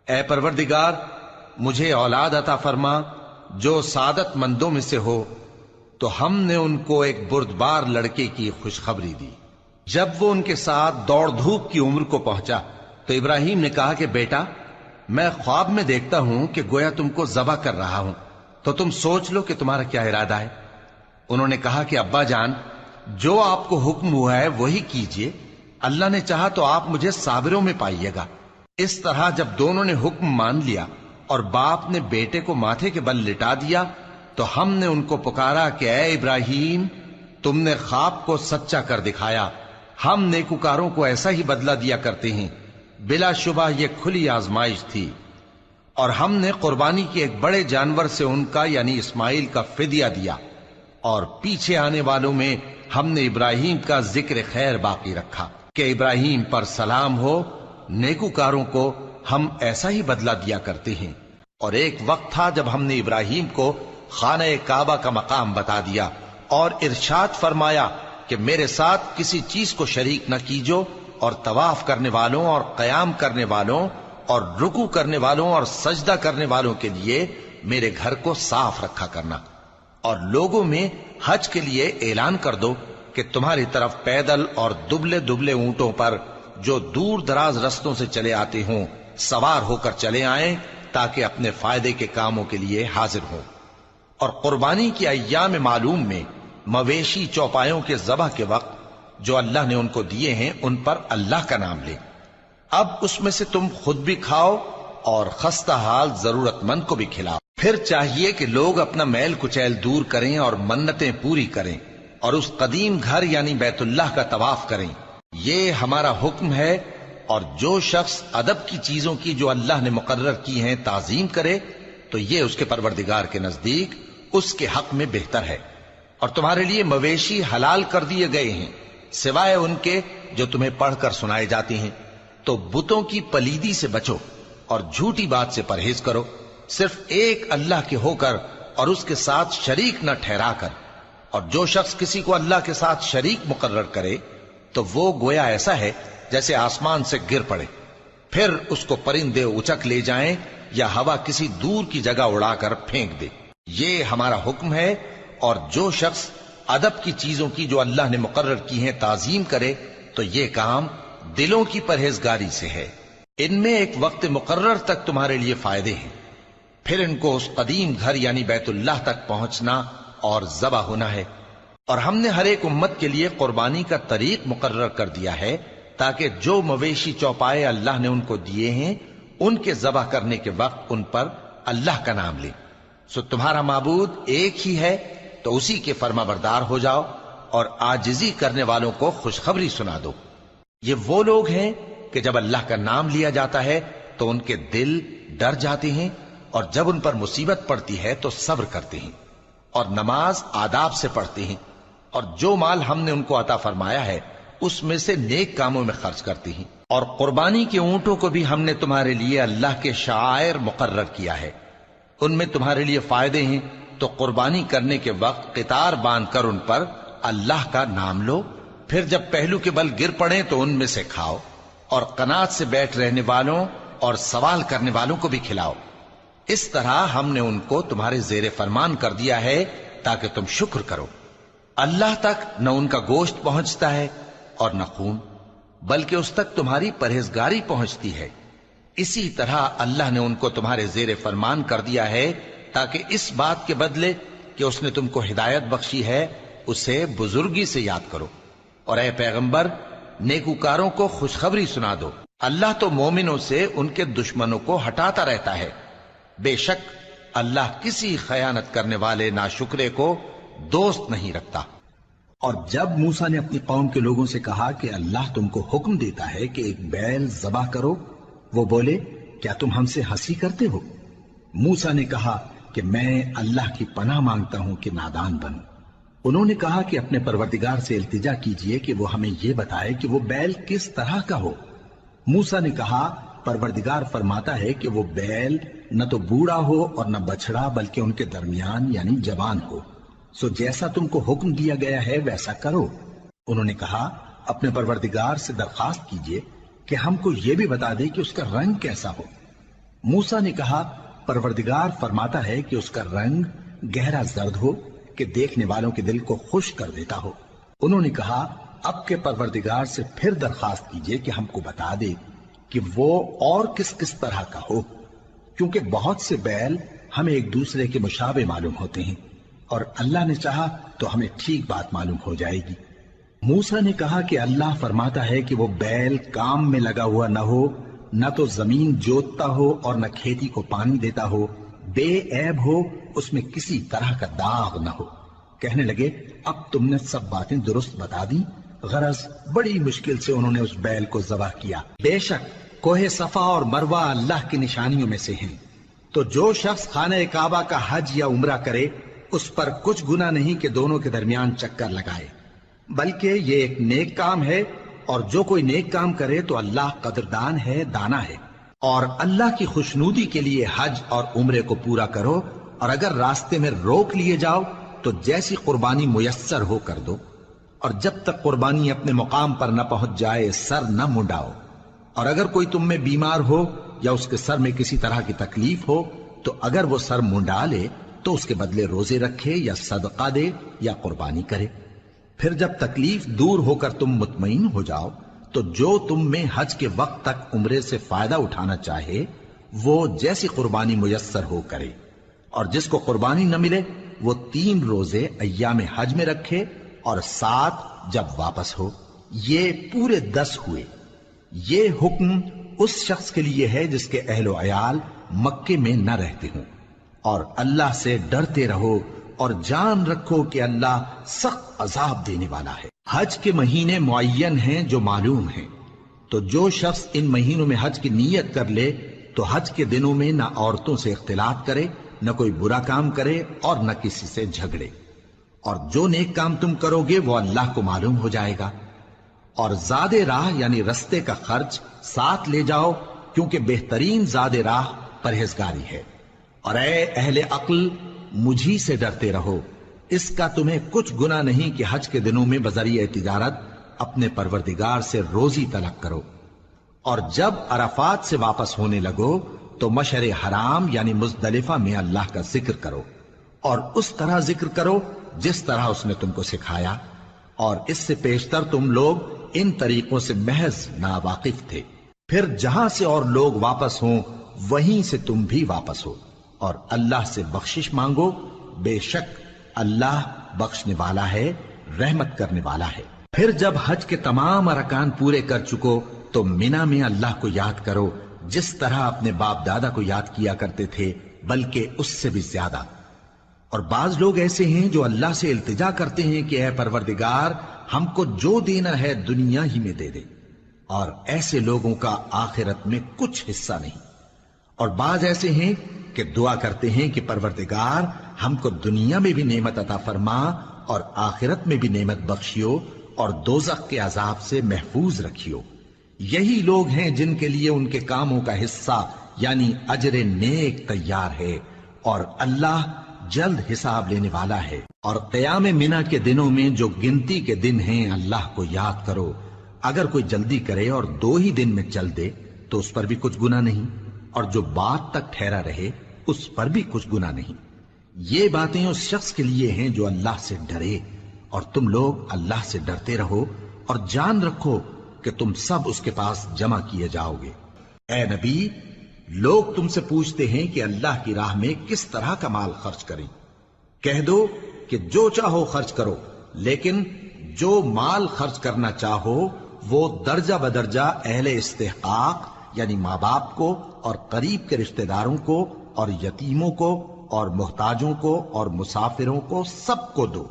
اے پروردگار مجھے اولاد عطا فرما جو سعادت مندوں میں سے ہو، تو ہم نے ان کو ایک بردبار لڑکے کی خوشخبری دی۔ جب وہ ان کے ساتھ دوڑ دھوپ کی عمر کو پہنچا تو ابراہیم نے کہا کہ بیٹا، میں خواب میں دیکھتا ہوں کہ گویا تم کو ذبح کر رہا ہوں، تو تم سوچ لو کہ تمہارا کیا ارادہ ہے۔ انہوں نے کہا کہ ابا جان، جو آپ کو حکم ہوا ہے وہی کیجئے، اللہ نے چاہا تو آپ مجھے صابروں میں پائیے گا۔ اس طرح جب دونوں نے حکم مان لیا اور باپ نے بیٹے کو ماتھے کے بل لٹا دیا تو ہم نے ان کو پکارا کہ اے ابراہیم، تم نے خواب کو سچا کر دکھایا، ہم نیکوکاروں کو ایسا ہی بدلہ دیا کرتے ہیں، بلا شبہ یہ کھلی آزمائش تھی۔ اور ہم نے قربانی کی ایک بڑے جانور سے ان کا یعنی اسماعیل کا فدیہ دیا، اور پیچھے آنے والوں میں ہم نے ابراہیم کا ذکر خیر باقی رکھا کہ ابراہیم پر سلام ہو، نیکوکاروں کو ہم ایسا ہی بدلہ دیا کرتے ہیں۔ اور ایک وقت تھا جب ہم نے ابراہیم کو خانہ کعبہ کا مقام بتا دیا اور ارشاد فرمایا کہ میرے ساتھ کسی چیز کو شریک نہ کیجو، اور طواف کرنے والوں اور قیام کرنے والوں اور رکوع کرنے والوں اور سجدہ کرنے والوں کے لیے میرے گھر کو صاف رکھا کرنا، اور لوگوں میں حج کے لیے اعلان کر دو کہ تمہاری طرف پیدل اور دبلے دبلے اونٹوں پر جو دور دراز رستوں سے چلے آتے ہوں سوار ہو کر چلے آئیں، تاکہ اپنے فائدے کے کاموں کے لیے حاضر ہوں۔ اور قربانی کی ایام معلوم میں مویشی چوپایوں کے ذبح کے وقت جو اللہ نے ان کو دیے ہیں ان پر اللہ کا نام لیں۔ اب اس میں سے تم خود بھی کھاؤ اور خستہ حال ضرورت مند کو بھی کھلاؤ۔ پھر چاہیے کہ لوگ اپنا میل کچیل دور کریں اور منتیں پوری کریں اور اس قدیم گھر یعنی بیت اللہ کا طواف کریں، یہ ہمارا حکم ہے۔ اور جو شخص ادب کی چیزوں کی جو اللہ نے مقرر کی ہیں تعظیم کرے تو یہ اس کے پروردگار کے نزدیک اس کے حق میں بہتر ہے۔ اور تمہارے لیے مویشی حلال کر دیے گئے ہیں سوائے ان کے جو تمہیں پڑھ کر سنائے جاتے ہیں، تو بتوں کی پلیدی سے بچو اور جھوٹی بات سے پرہیز کرو، صرف ایک اللہ کے ہو کر اور اس کے ساتھ شریک نہ ٹھہرا کر۔ اور جو شخص کسی کو اللہ کے ساتھ شریک مقرر کرے تو وہ گویا ایسا ہے جیسے آسمان سے گر پڑے، پھر اس کو پرندے اچک لے جائیں یا ہوا کسی دور کی جگہ اڑا کر پھینک دے۔ یہ ہمارا حکم ہے۔ اور جو شخص ادب کی چیزوں کی جو اللہ نے مقرر کی ہیں تعظیم کرے تو یہ کام دلوں کی پرہیزگاری سے ہے۔ ان میں ایک وقت مقرر تک تمہارے لیے فائدے ہیں، پھر ان کو اس قدیم گھر یعنی بیت اللہ تک پہنچنا اور ذبح ہونا ہے۔ اور ہم نے ہر ایک امت کے لیے قربانی کا طریق مقرر کر دیا ہے تاکہ جو مویشی چوپائے اللہ نے ان کو دیے ہیں ان کے ذبح کرنے کے وقت ان پر اللہ کا نام لیں۔ سو تمہارا معبود ایک ہی ہے، تو اسی کے فرما بردار ہو جاؤ اور عاجزی کرنے والوں کو خوشخبری سنا دو۔ یہ وہ لوگ ہیں کہ جب اللہ کا نام لیا جاتا ہے تو ان کے دل ڈر جاتے ہیں، اور جب ان پر مصیبت پڑتی ہے تو صبر کرتے ہیں اور نماز آداب سے پڑھتے ہیں، اور جو مال ہم نے ان کو عطا فرمایا ہے اس میں سے نیک کاموں میں خرچ کرتے ہیں۔ اور قربانی کے اونٹوں کو بھی ہم نے تمہارے لیے اللہ کے شعائر مقرر کیا ہے، ان میں تمہارے لیے فائدے ہیں، تو قربانی کرنے کے وقت قطار باندھ کر ان پر اللہ کا نام لو، پھر جب پہلو کے بل گر پڑیں تو ان میں سے کھاؤ، اور قناعت سے بیٹھ رہنے والوں اور سوال کرنے والوں کو بھی کھلاؤ۔ اس طرح ہم نے ان کو تمہارے زیر فرمان کر دیا ہے تاکہ تم شکر کرو۔ اللہ تک نہ ان کا گوشت پہنچتا ہے اور نہ خون، بلکہ اس تک تمہاری پرہیزگاری پہنچتی ہے۔ اسی طرح اللہ نے ان کو تمہارے زیر فرمان کر دیا ہے تاکہ اس بات کے بدلے کہ اس نے تم کو ہدایت بخشی ہے اسے بزرگی سے یاد کرو۔ اور اے پیغمبر، نیکوکاروں کو خوشخبری سنا دو، اللہ تو مومنوں سے ان کے دشمنوں کو ہٹاتا رہتا ہے، بے شک اللہ کسی خیانت کرنے والے ناشکرے کو دوست نہیں رکھتا۔ اور جب موسیٰ نے اپنی قوم کے لوگوں سے کہا کہ اللہ تم کو حکم دیتا ہے کہ ایک بیل ذبح کرو، وہ بولے کیا تم ہم سے ہنسی کرتے ہو؟ موسیٰ نے کہا کہ میں اللہ کی پناہ مانگتا ہوں کہ نادان بنوں۔ انہوں نے کہا کہ اپنے پروردگار سے التجا کیجئے کہ وہ ہمیں یہ بتائے کہ وہ بیل کس طرح کا ہو۔ موسیٰ نے کہا پروردگار فرماتا ہے کہ وہ بیل نہ تو بوڑھا ہو اور نہ بچڑا، بلکہ ان کے درمیان یعنی جوان ہو، سو جیسا تم کو حکم دیا گیا ہے ویسا کرو۔ انہوں نے کہا اپنے پروردگار سے درخواست کیجئے کہ ہم کو یہ بھی بتا دے کہ اس کا رنگ کیسا ہو۔ موسیٰ نے کہا پروردگار فرماتا ہے کہ اس کا رنگ گہرا زرد ہو کہ دیکھنے والوں کے دل کو خوش کر دیتا ہو۔ انہوں نے کہا اب کے پروردگار سے پھر درخواست کیجئے کہ ہم کو بتا دے کہ وہ اور کس کس طرح کا ہو، کیونکہ بہت سے بیل ہمیں ایک دوسرے کے مشابہ معلوم ہوتے ہیں، اور اللہ نے چاہا تو ہمیں ٹھیک بات معلوم ہو جائے گی۔ موسیٰ نے کہا کہ اللہ فرماتا ہے کہ وہ بیل کام میں لگا ہوا نہ ہو، نہ تو زمین جوتتا ہو اور نہ کھیتی کو پانی دیتا ہو، بے عیب ہو، اس میں کسی طرح کا داغ نہ ہو۔ کہنے لگے اب تم نے سب باتیں درست بتا دی، غرض بڑی مشکل سے انہوں نے اس بیل کو ذبح کیا۔ بے شک کوہ صفا اور مروہ اللہ کی نشانیوں میں سے ہیں، تو جو شخص خانہ کعبہ کا حج یا عمرہ کرے اس پر کچھ گناہ نہیں کہ دونوں کے درمیان چکر لگائے، بلکہ یہ ایک نیک کام ہے، اور جو کوئی نیک کام کرے تو اللہ قدردان ہے، دانا ہے۔ اور اللہ کی خوشنودی کے لیے حج اور عمرے کو پورا کرو، اور اگر راستے میں روک لیے جاؤ تو جیسی قربانی میسر ہو کر دو، اور جب تک قربانی اپنے مقام پر نہ پہنچ جائے سر نہ منڈاؤ۔ اور اگر کوئی تم میں بیمار ہو یا اس کے سر میں کسی طرح کی تکلیف ہو تو اگر وہ سر منڈا لے تو اس کے بدلے روزے رکھے یا صدقہ دے یا قربانی کرے۔ پھر جب تکلیف دور ہو کر تم مطمئن ہو جاؤ تو جو تم میں حج کے وقت تک عمرے سے فائدہ اٹھانا چاہے وہ جیسی قربانی میسر ہو کرے، اور جس کو قربانی نہ ملے وہ 3 روزے ایام حج میں رکھے اور 7 جب واپس ہو، یہ پورے 10 ہوئے۔ یہ حکم اس شخص کے لیے ہے جس کے اہل و عیال مکے میں نہ رہتے ہوں۔ اور اللہ سے ڈرتے رہو اور جان رکھو کہ اللہ سخت عذاب دینے والا ہے۔ حج کے مہینے معین ہیں جو معلوم ہیں، تو جو شخص ان مہینوں میں حج کی نیت کر لے تو حج کے دنوں میں نہ عورتوں سے اختلاط کرے، نہ کوئی برا کام کرے اور نہ کسی سے جھگڑے۔ اور جو نیک کام تم کرو گے وہ اللہ کو معلوم ہو جائے گا۔ اور زاد راہ یعنی رستے کا خرچ ساتھ لے جاؤ، کیونکہ بہترین زاد راہ پرہیزگاری ہے۔ اور اے اہل عقل مجھی سے ڈرتے رہو، اس کا تمہیں کچھ گناہ نہیں کہ حج کے دنوں میں بذریعہ تجارت اپنے پروردگار سے روزی طلب کرو۔ اور جب عرفات سے واپس ہونے لگو تو مشعر حرام یعنی مزدلفہ میں اللہ کا ذکر کرو، اور اس طرح ذکر کرو جس طرح اس نے تم کو سکھایا، اور اس سے پیشتر تم لوگ ان طریقوں سے محض ناواقف تھے۔ پھر جہاں سے اور لوگ واپس ہوں وہیں سے تم بھی واپس ہو، اور اللہ سے بخشش مانگو، بے شک اللہ بخشنے والا ہے، رحمت کرنے والا ہے۔ پھر جب حج کے تمام ارکان پورے کر چکو تو مینا میں اللہ کو یاد کرو جس طرح اپنے باپ دادا کو یاد کیا کرتے تھے، بلکہ اس سے بھی زیادہ۔ اور بعض لوگ ایسے ہیں جو اللہ سے التجا کرتے ہیں کہ اے پروردگار ہم کو جو دینا ہے دنیا ہی میں دے دے، اور ایسے لوگوں کا آخرت میں کچھ حصہ نہیں۔ اور بعض ایسے ہیں کہ دعا کرتے ہیں کہ پروردگار ہم کو دنیا میں بھی نعمت عطا فرما اور آخرت میں بھی نعمت بخشیو اور دوزخ کے عذاب سے محفوظ رکھیو۔ یہی لوگ ہیں جن کے لیے ان کے کاموں کا حصہ یعنی اجر نیک تیار ہے، اور اللہ جلد حساب لینے والا ہے۔ اور قیام منا کے دنوں میں جو گنتی کے دن ہیں اللہ کو یاد کرو، اگر کوئی جلدی کرے اور 2 ہی دن میں چل دے تو اس پر بھی کچھ گناہ نہیں، اور جو بات تک ٹھہرا رہے اس پر بھی کچھ گناہ نہیں۔ یہ باتیں اس شخص کے لیے ہیں جو اللہ سے ڈرے، اور تم لوگ اللہ سے ڈرتے رہو اور جان رکھو کہ تم سب اس کے پاس جمع کیے جاؤ گے۔ اے نبی، لوگ تم سے پوچھتے ہیں کہ اللہ کی راہ میں کس طرح کا مال خرچ کریں۔ کہہ دو کہ جو چاہو خرچ کرو، لیکن جو مال خرچ کرنا چاہو وہ درجہ بدرجہ اہل استحقاق یعنی ماں باپ کو اور قریب کے رشتہ داروں کو اور یتیموں کو اور محتاجوں کو اور مسافروں کو سب کو دو،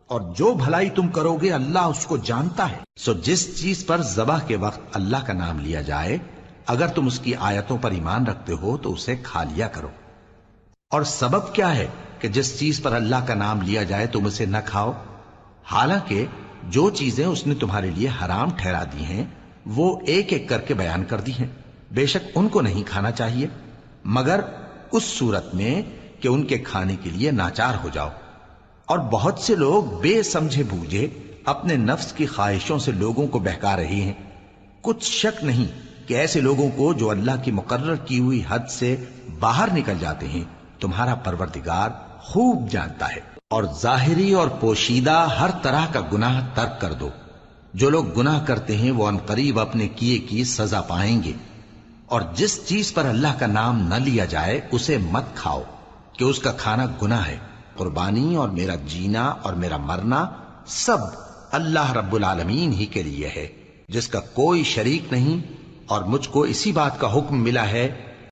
اور جو بھلائی تم کرو گے اللہ اس کو جانتا ہے۔ سو جس چیز پر ذبح کے وقت اللہ کا نام لیا جائے اگر تم اس کی آیتوں پر ایمان رکھتے ہو تو اسے کھا لیا کرو۔ اور سبب کیا ہے کہ جس چیز پر اللہ کا نام لیا جائے تم اسے نہ کھاؤ؟ حالانکہ جو چیزیں اس نے تمہارے لیے حرام ٹھہرا دی ہیں وہ ایک ایک کر کے بیان کر دی ہیں، بے شک ان کو نہیں کھانا چاہیے مگر اس صورت میں کہ ان کے کھانے کے لیے ناچار ہو جاؤ۔ اور بہت سے لوگ بے سمجھے بوجھے اپنے نفس کی خواہشوں سے لوگوں کو بہکا رہے ہیں۔ کچھ شک نہیں کہ کہ ایسے لوگوں کو جو اللہ کی مقرر کی ہوئی حد سے باہر نکل جاتے ہیں تمہارا پروردگار خوب جانتا ہے۔ اور ظاہری اور پوشیدہ ہر طرح کا گناہ ترک کر دو۔ جو لوگ گناہ کرتے ہیں وہ عنقریب اپنے کیے کی سزا پائیں گے۔ اور جس چیز پر اللہ کا نام نہ لیا جائے اسے مت کھاؤ کہ اس کا کھانا گناہ ہے۔ قربانی اور میرا جینا اور میرا مرنا سب اللہ رب العالمین ہی کے لیے ہے، جس کا کوئی شریک نہیں، اور مجھ کو اسی بات کا حکم ملا ہے